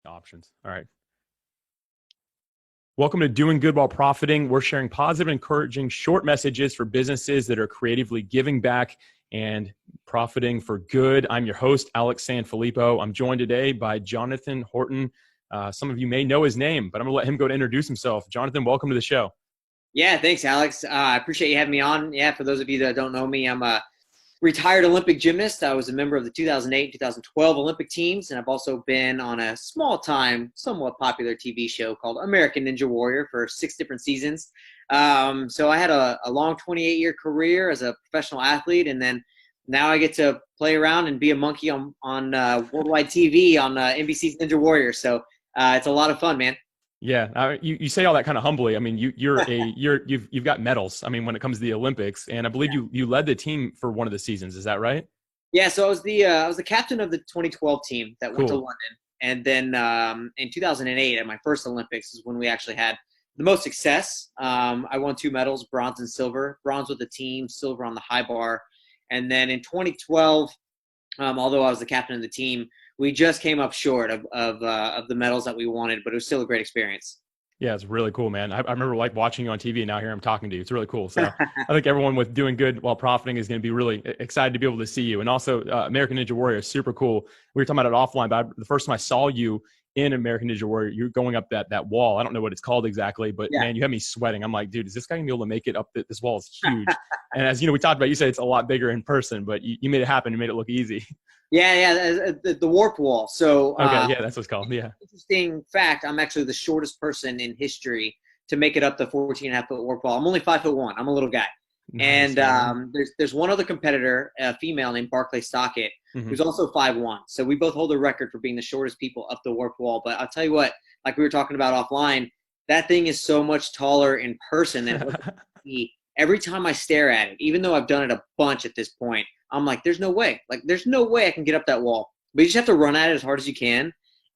Options. All right. Welcome to Doing Good While Profiting. We're sharing positive, encouraging short messages for businesses that are creatively giving back and profiting for good. I'm your host, Alex Sanfilippo. I'm joined today by Jonathan Horton. Some of you may know his name, but I'm going to let him go to introduce himself. Jonathan, welcome to the show. Yeah, thanks, Alex. I appreciate you having me on. Yeah, for those of you that don't know me, I'm a retired Olympic gymnast. I was a member of the 2008 2012 Olympic teams, and I've also been on a small-time, somewhat popular TV show called American Ninja Warrior for 6 different seasons. So I had a long 28-year career as a professional athlete, and then now I get to play around and be a monkey on worldwide TV on NBC's Ninja Warrior. So it's a lot of fun, man. Yeah, you say all that kind of humbly. I mean, you've got medals. I mean, when it comes to the Olympics, and I believe you led the team for one of the seasons. Is that right? Yeah, so I was the captain of the 2012 team that went to Cool. London, and then in 2008 at my first Olympics is when we actually had the most success. I won 2 medals, bronze and silver. Bronze with the team, silver on the high bar, and then in 2012, although I was the captain of the team, we just came up short of the medals that we wanted, but it was still a great experience. Yeah, it's really cool, man. I remember like watching you on TV, and now here I'm talking to you. It's really cool. So I think everyone with doing good while profiting is going to be really excited to be able to see you. And also, American Ninja Warrior is super cool. We were talking about it offline, but the first time I saw you in American Ninja Warrior, you're going up that wall. I don't know what it's called exactly, but Yeah. man, you had me sweating. I'm like, dude, is this guy gonna be able to make it up? This wall is huge. And as you know, we talked about, you said it's a lot bigger in person, but you made it happen. You made it look easy. Yeah, yeah, the warp wall. So Okay, yeah, that's what's called. Yeah, interesting fact, I'm actually the shortest person in history to make it up the 14 and a half foot warp wall. I'm only 5'1". I'm a little guy. nice, And man. there's one other competitor, a female named Barclay Stockett, Hmm. who's also 5'1". So we both hold the record for being the shortest people up the warp wall. But I'll tell you what, like we were talking about offline, that thing is so much taller in person than it looks on TV. Every time I stare at it, even though I've done it a bunch at this point, I'm like, there's no way. Like, there's no way I can get up that wall. But you just have to run at it as hard as you can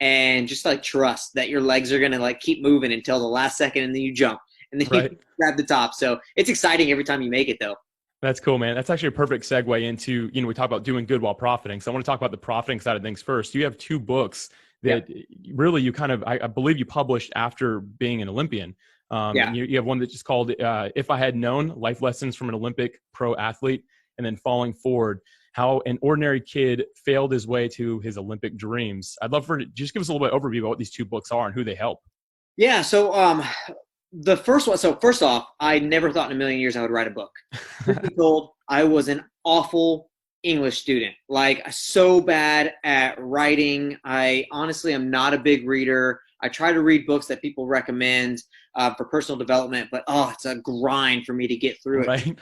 and just like trust that your legs are gonna like keep moving until the last second and then you jump and then you Right. grab the top. So it's exciting every time you make it though. That's cool, man. That's actually a perfect segue into, we talk about doing good while profiting. So I want to talk about the profiting side of things first. You have 2 books Yeah. that really you kind of, I believe you published after being an Olympian. Yeah. And you have one that's just called If I Had Known, Life Lessons from an Olympic Pro Athlete, and then Falling Forward, How an Ordinary Kid Failed His Way to His Olympic Dreams. I'd love for you to just give us a little bit of overview about what these 2 books are and who they help. Yeah. So the first one, so first off, I never thought in a million years I would write a book. Truth be told, I was an awful English student, like so bad at writing. I honestly am not a big reader. I try to read books that people recommend for personal development, but oh, it's a grind for me to get through it. Right?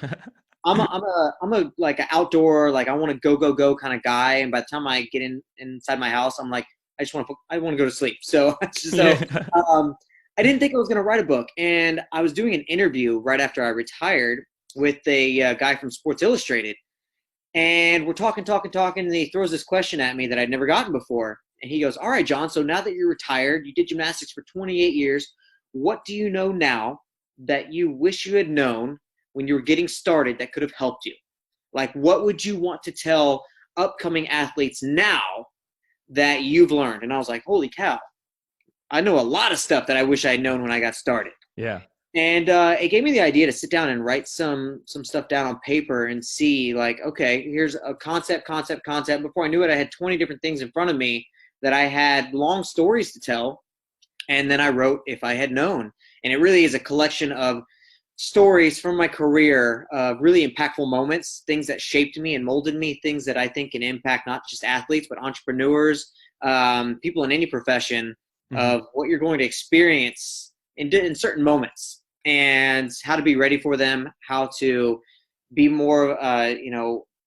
I'm a like an outdoor, like I want to go kind of guy, and by the time I get inside my house, I'm like I want to go to sleep. So Yeah. um, I didn't think I was going to write a book, and I was doing an interview right after I retired with a guy from Sports Illustrated, and we're talking, and he throws this question at me that I'd never gotten before, and he goes, "All right, John. So now that you're retired, you did gymnastics for 28 years. What do you know now that you wish you had known when you were getting started that could have helped you? Like, what would you want to tell upcoming athletes now that you've learned?" And I was like, "Holy cow! I know a lot of stuff that I wish I had known when I got started." Yeah. And it gave me the idea to sit down and write some stuff down on paper and see, like, okay, here's a concept. Before I knew it, I had 20 different things in front of me that I had long stories to tell. And then I wrote If I Had Known. And it really is a collection of stories from my career, really impactful moments, things that shaped me and molded me, things that I think can impact not just athletes, but entrepreneurs, people in any profession, Hmm. of what you're going to experience in certain moments and how to be ready for them, how to be more,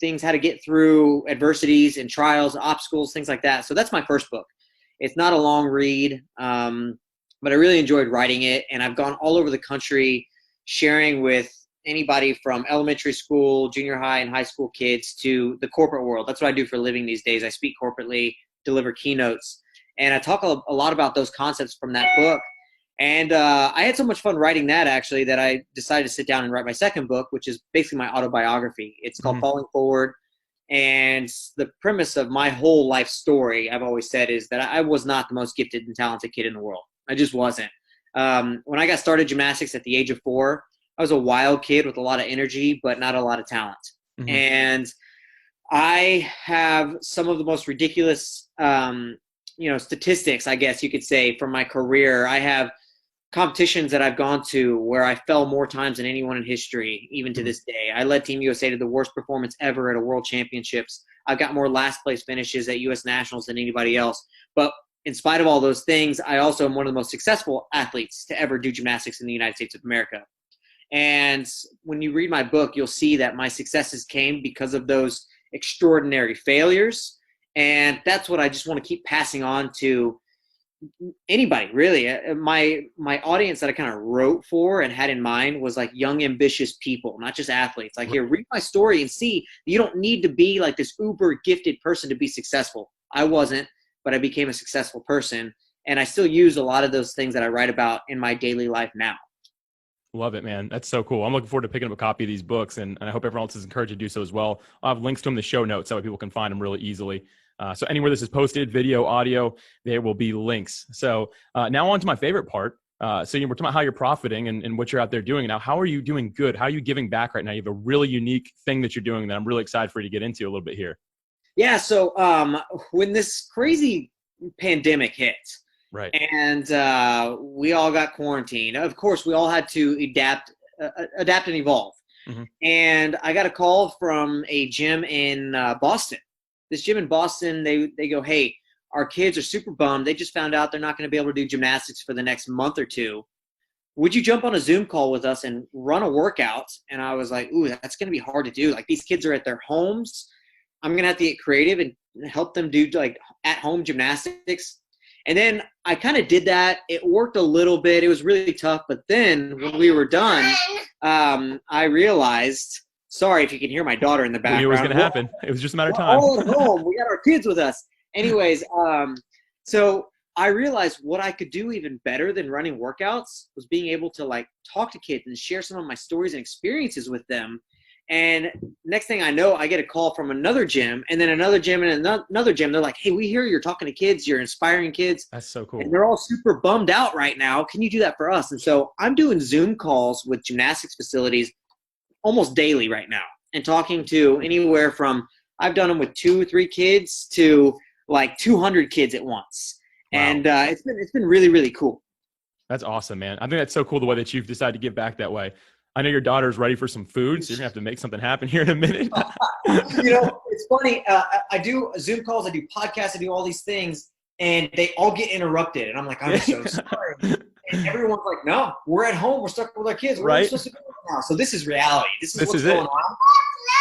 things, how to get through adversities and trials, obstacles, things like that. So that's my first book. It's not a long read, but I really enjoyed writing it. And I've gone all over the country sharing with anybody from elementary school, junior high, and high school kids to the corporate world. That's what I do for a living these days. I speak corporately, deliver keynotes, and I talk a lot about those concepts from that book. And I had so much fun writing that, actually, that I decided to sit down and write my second book, which is basically my autobiography. It's called Hmm. Falling Forward, And the premise of my whole life story, I've always said, is that I was not the most gifted and talented kid in the world. I just wasn't. When I got started gymnastics at the age of 4, I was a wild kid with a lot of energy, but not a lot of talent. Mm-hmm. And I have some of the most ridiculous, statistics, I guess you could say, from my career. I have competitions that I've gone to where I fell more times than anyone in history, even to this day. I led Team USA to the worst performance ever at a World Championships. I've got more last place finishes at U.S. Nationals than anybody else. But in spite of all those things, I also am one of the most successful athletes to ever do gymnastics in the United States of America. And when you read my book, you'll see that my successes came because of those extraordinary failures. And that's what I just want to keep passing on to anybody, really. My audience that I kind of wrote for and had in mind was like young, ambitious people, not just athletes. Like, here, read my story and see you don't need to be like this uber gifted person to be successful. I wasn't, but I became a successful person. And I still use a lot of those things that I write about in my daily life now. Love it, man. That's so cool. I'm looking forward to picking up a copy of these books, and I hope everyone else is encouraged to do so as well. I'll have links to them in the show notes, so that way people can find them really easily. So anywhere this is posted, video, audio, there will be links. So now on to my favorite part. So we're talking about how you're profiting and what you're out there doing. Now, how are you doing good? How are you giving back right now? You have a really unique thing that you're doing that I'm really excited for you to get into a little bit here. Yeah. So when this crazy pandemic hit, right, and we all got quarantined, of course, we all had to adapt and evolve. Mm-hmm. And I got a call from a gym in Boston. This gym in Boston, they go, hey, our kids are super bummed. They just found out they're not going to be able to do gymnastics for the next month or two. Would you jump on a Zoom call with us and run a workout? And I was like, ooh, that's going to be hard to do. Like, these kids are at their homes. I'm going to have to get creative and help them do like at-home gymnastics. And then I kind of did that. It worked a little bit. It was really tough. But then when we were done, I realized, sorry if you can hear my daughter in the background. We knew it was going to happen. It was just a matter of time. All at home. We got our kids with us. Anyways, so I realized what I could do even better than running workouts was being able to like talk to kids and share some of my stories and experiences with them. And next thing I know, I get a call from another gym, and then another gym and another gym. They're like, hey, we hear you're talking to kids. You're inspiring kids. That's so cool. And they're all super bummed out right now. Can you do that for us? And so I'm doing Zoom calls with gymnastics facilities almost daily right now, and talking to anywhere from, I've done them with 2 or 3 kids to like 200 kids at once. Wow. And it's been really, really cool. That's awesome, man. I think that's so cool the way that you've decided to give back that way. I know your daughter's ready for some food, so you're going to have to make something happen here in a minute. It's funny. I do Zoom calls, I do podcasts, I do all these things, and they all get interrupted. And I'm like, I'm so sorry. And everyone's like, no, we're at home. We're stuck with our kids. We're supposed to go now. So this is reality. This is what's going on.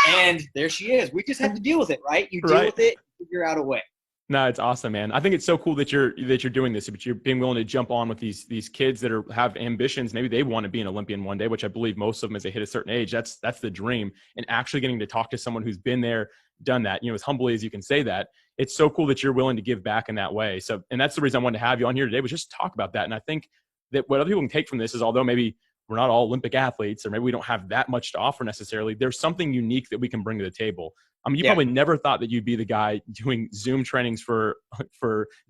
And there she is. We just have to deal with it, right? You deal with it, figure out a way. No, it's awesome, man. I think it's so cool that you're doing this, but you're being willing to jump on with these kids that have ambitions. Maybe they want to be an Olympian one day, which I believe most of them, as they hit a certain age, that's the dream. And actually getting to talk to someone who's been there, done that, as humbly as you can say that, it's so cool that you're willing to give back in that way. So, and that's the reason I wanted to have you on here today, was just talk about that. And I think that what other people can take from this is, although maybe we're not all Olympic athletes, or maybe we don't have that much to offer necessarily, there's something unique that we can bring to the table. I mean, you probably never thought that you'd be the guy doing Zoom trainings for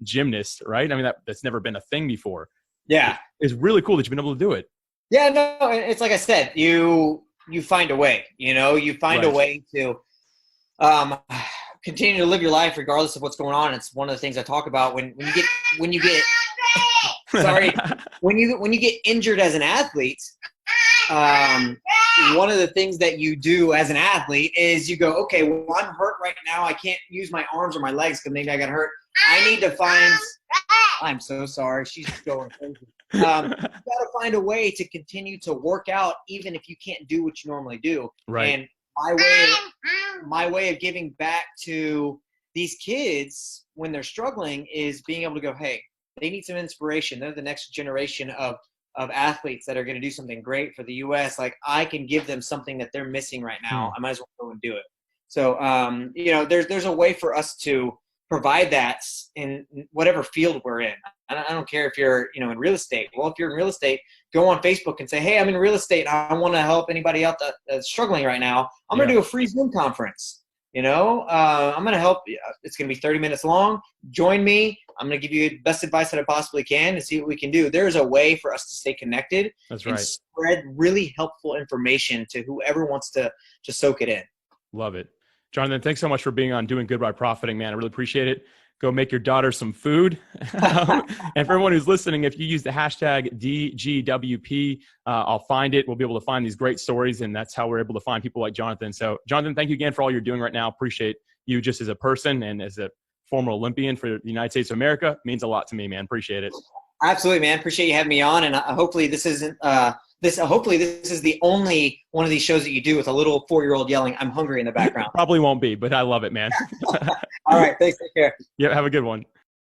gymnasts, right? I mean, that's never been a thing before. Yeah. It's really cool that you've been able to do it. Yeah, no, it's like I said, you find a way, you find a way to continue to live your life regardless of what's going on. It's one of the things I talk about when you get sorry, when you get injured as an athlete. One of the things that you do as an athlete is you go, okay, well, I'm hurt right now. I can't use my arms or my legs because maybe I got hurt. I need to find – I'm so sorry. She's going crazy. You got to find a way to continue to work out even if you can't do what you normally do. Right. And my way of giving back to these kids when they're struggling is being able to go, hey, they need some inspiration. They're the next generation of athletes that are going to do something great for the U.S. Like, I can give them something that they're missing right now. I might as well go and do it. So, there's a way for us to provide that in whatever field we're in. I don't care if you're, in real estate. Well, if you're in real estate, go on Facebook and say, hey, I'm in real estate. I want to help anybody out that's struggling right now. I'm going to do a free Zoom conference. I'm going to help you. It's going to be 30 minutes long. Join me. I'm going to give you the best advice that I possibly can and see what we can do. There's a way for us to stay connected and spread really helpful information to whoever wants to soak it in. Love it. Jonathan, thanks so much for being on Doing Good by Profiting, man. I really appreciate it. Go make your daughter some food. And for everyone who's listening, if you use the hashtag DGWP, I'll find it. We'll be able to find these great stories, and that's how we're able to find people like Jonathan. So, Jonathan, thank you again for all you're doing right now. Appreciate you just as a person and as a former Olympian for the United States of America. It means a lot to me, man. Appreciate it. Absolutely, man. Appreciate you having me on, and hopefully this isn't hopefully this is the only one of these shows that you do with a little 4-year-old yelling, "I'm hungry" in the background. Probably won't be, but I love it, man. All right. Thanks. Take care. Yeah. Have a good one.